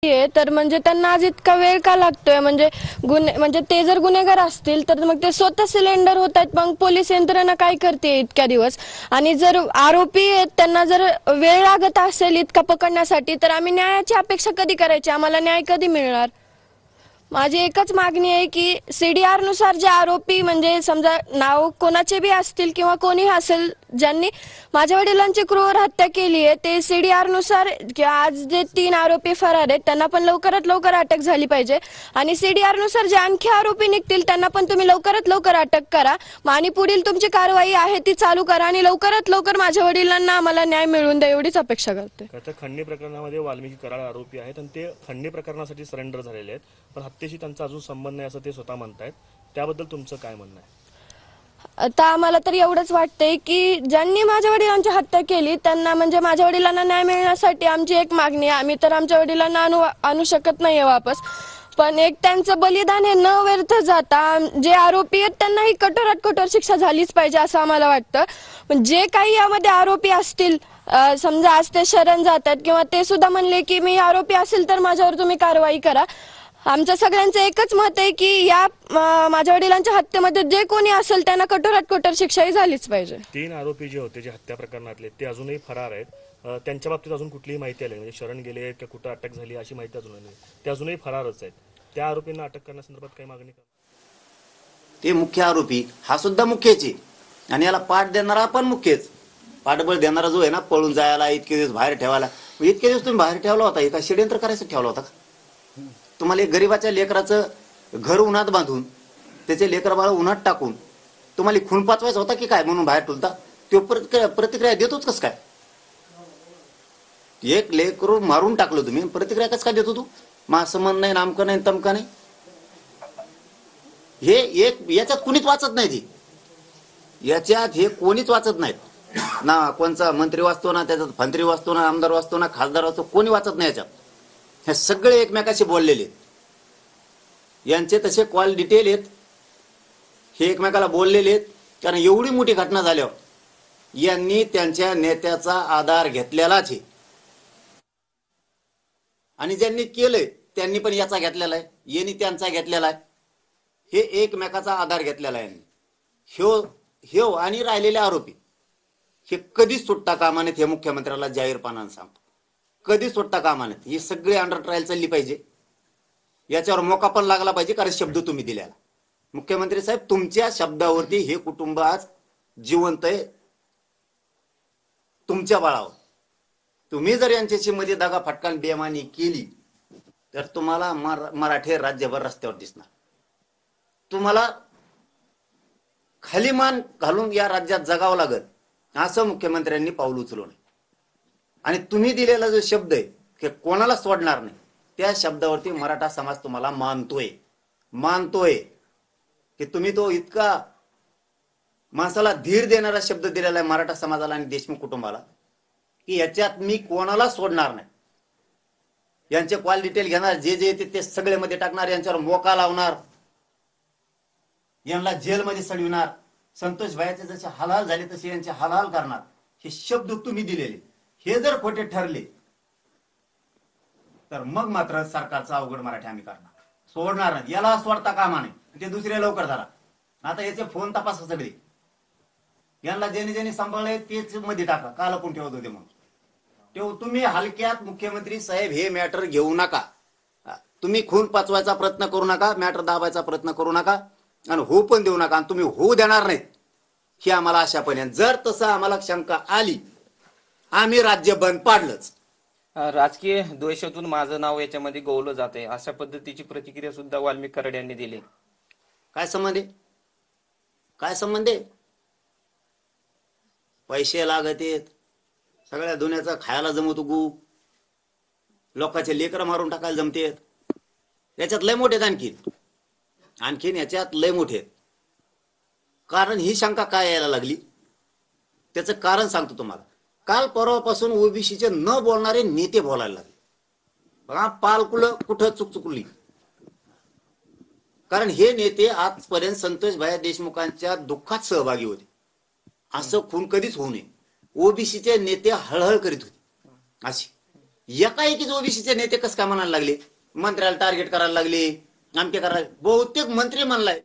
तर म्हणजे त्यांना आज इतका वेळ का लागतोय? म्हणजे ते जर गुन्हेगार असतील तर मग ते स्वतः सिलेंडर होत आहेत, मग पोलीस यंत्रणा काय करते इतक्या दिवस? आणि जर आरोपी आहेत त्यांना जर वेळ लागत असेल इतका पकडण्यासाठी, तर आम्ही न्यायाची अपेक्षा कधी करायची? आम्हाला न्याय कधी मिळणार? माझी एकच मागणी आहे की सीडीआर नुसार जे आरोपी, म्हणजे समजा नाव कोणाचे बी असतील किंवा कोणी असेल ज्यांनी माझ्या वडिलांची क्रूर हत्या केली आहे, ते सीडीआर नुसार आज जे 3 आरोपी फरार आहेत त्यांना पण लवकरात लवकर अटक झाली पाहिजे. आणि सीडीआर नुसार जे आणखी आरोपी निघतील त्यांना पण तुम्ही लवकरात लवकर अटक करा आणि पुढील तुमची कारवाई आहे ती चालू करा आणि लवकरात लवकर माझ्या वडिलांना आम्हाला न्याय मिळवून द्या, एवढीच अपेक्षा करते. आता खंडणी प्रकरणामध्ये वाल्मिकी कराड आरोपी आहेत आणि ते खंडणी प्रकरणासाठी सरेंडर झालेले आहेत, पण हत्येशी त्यांचा अजून संबंध नाही असं ते स्वतः म्हणतायत. त्याबद्दल तुमचं काय म्हणणं आहे? आता आम्हाला तर एवढंच वाटतंय की ज्यांनी माझ्या वडिलांची हत्या केली त्यांना, म्हणजे माझ्या वडिलांना न्याय मिळण्यासाठी आमची एक मागणी आहे. आम्ही तर आमच्या वडिलांना आणू शकत नाहीये वापस, पण एक त्यांचं बलिदान हे न व्यर्थ जाता जे आरोपी आहेत त्यांनाही कठोरात कठोर शिक्षा झालीच पाहिजे असं आम्हाला वाटतं. पण जे काही यामध्ये आरोपी असतील, समजा आज ते शरण जातात किंवा ते सुद्धा म्हणले की मी आरोपी असेल तर माझ्यावर तुम्ही कारवाई करा, आमचं सगळ्यांचं एकच मत आहे की या माझ्या वडिलांच्या हत्येमध्ये जे कोणी असेल त्यांना कठोरात कठोर शिक्षाही झालीच पाहिजे. 3 आरोपी जे होते जे हत्या प्रकरणातले ते अजूनही फरार आहेत. त्यांच्या बाबतीत अजून कुठलीही माहिती आली म्हणजे शरण गेले किंवा कुठं अटक झाली अशी माहिती अजून नाही. ते अजूनही फरारच आहेत. त्या आरोपींना अटक करण्यासंदर्भात काही मागणी करा. ते मुख्य आरोपी हा सुद्धा मुख्यच आहे आणि याला पाठ देणारा पण मुख्यच. पाठबळ देणारा जो आहे ना, पळून जायला इतके दिवस बाहेर ठेवायला, इतके दिवस तुम्ही बाहेर ठेवला होता, एका षडयंत्र करायचं ठेवला होता का? तुम्हाला एक गरीबाच्या लेकराचं घर उन्हात बांधून त्याचे लेकर बाळ उन्हात टाकून तुम्हाला खून पाचवायचा होता की काय म्हणून बाहेर ठेवता? तो प्रतिक्रिया देतोच कस काय? एक लेकरू मारून टाकलं तुम्ही, प्रतिक्रिया कस काय देतो तू? असं म्हण नाही, नामकं नाही, तमका नाही. हे एक याच्यात कुणीच वाचत नाही. ती याच्यात हे कोणीच वाचत नाहीत ना. कोणचा मंत्री वाचतो ना, त्याच्यात मंत्री वाचतो ना, आमदार वाचतो ना, खासदार वाचतो, कोणी वाचत नाही याच्यात. हे सगळे एकमेकाशी बोललेले आहेत. यांचे तसे कॉल डिटेल आहेत, हे एकमेकाला बोललेले आहेत. कारण एवढी मोठी घटना झाल्यावर यांनी त्यांच्या नेत्याचा आधार घेतलेलाच आहे आणि ज्यांनी केलंय त्यांनी पण याचा घेतलेला आहे, यांनी त्यांचा घेतलेला आहे. हे एकमेकाचा आधार घेतलेला आहे. ह्यो आणि राहिलेले आरोपी हे कधीच सुटता कामा नयेत. हे मुख्यमंत्र्याला जाहीरपणाने सांगतो, कधीच सुटता कामा नयेत. ही सगळी अंडर ट्रायल चालली पाहिजे, याच्यावर मोका पण लागला पाहिजे. कारण शब्द तुम्ही दिलेला मुख्यमंत्री साहेब, तुमच्या शब्दावरती हे कुटुंब आज जिवंत आहे. तुमच्या बळावर तुम्ही जर यांच्याशी मध्ये दगा फटकान बेमानी केली तर तुम्हाला मराठी राज्यभर रस्त्यावर दिसणार. तुम्हाला खाली मान घालून या राज्यात जगावं लागत, असं मुख्यमंत्र्यांनी पाऊल उचलू नये. आणि तुम्ही दिलेला जो शब्द आहे की कोणाला सोडणार नाही, त्या शब्दावरती मराठा समाज तुम्हाला मानतोय की तुम्ही तो इतका माणसाला धीर देणारा शब्द दिलेला आहे मराठा समाजाला आणि देशमुख कुटुंबाला की याच्यात मी कोणाला सोडणार नाही. यांचे कॉल डिटेल घेणार, जे जे येते ते सगळे मध्ये टाकणार, यांच्यावर मोका लावणार, यांना जेलमध्ये सडविणार. संतोष भाईचे जसे हालहाल झाले तसे यांचे हालहाल करणार. हे शब्द तुम्ही दिलेले हे जर खोटे ठरले तर मग मात्र सरकारचा अवघड मराठी आम्ही करणार, सोडणार नाही. याला सोडता कामा नाही. ते दुसरे लवकर झाला. आता याचे फोन तपासा सगळे, यांना ज्यांनी ज्यांनी सांभाळले तेच मध्ये टाका. काल पण ठेवत होते म्हणून तुम्ही हलक्यात मुख्यमंत्री साहेब हे मॅटर घेऊ नका. तुम्ही खून पाचवायचा प्रयत्न करू नका, मॅटर दाबायचा प्रयत्न करू नका आणि होऊ पण देऊ नका. आणि तुम्ही होऊ देणार नाहीत ही आम्हाला आशा पण आहे. जर तसं आम्हाला शंका आली, आम्ही राज्य बंद पाडलंच. राजकीय द्वेषातून माझं नाव याच्यामध्ये गोवलं जाते, अशा पद्धतीची प्रतिक्रिया सुद्धा वाल्मिक कराड यांनी दिली. काय संबंध आहे? काय संबंध आहे? पैसे लागत आहेत, सगळ्या दुनियाचा खायला जमत गु, लोकांचे लेकर मारून टाकायला जमतेत. याच्यात लय मोठे आणखीन याच्यात लय मोठे. कारण ही शंका काय यायला लागली त्याचं कारण सांगतो तुम्हाला. काल परवापासून ओबीसीचे न बोलणारे नेते बोलायला लागले. बघा पालकुलं कुठं चुकली. कारण हे नेते आजपर्यंत संतोष भाई देशमुखांच्या दुःखात सहभागी होते. असं खून कधीच होऊ नये, ओबीसीचे नेते हळहळ करीत होते. अशी एकाएकीच ओबीसीचे नेते कसं काय म्हणायला लागले, मंत्र्याला टार्गेट करायला लागले, आमके करायला, बहुतेक मंत्री म्हणलाय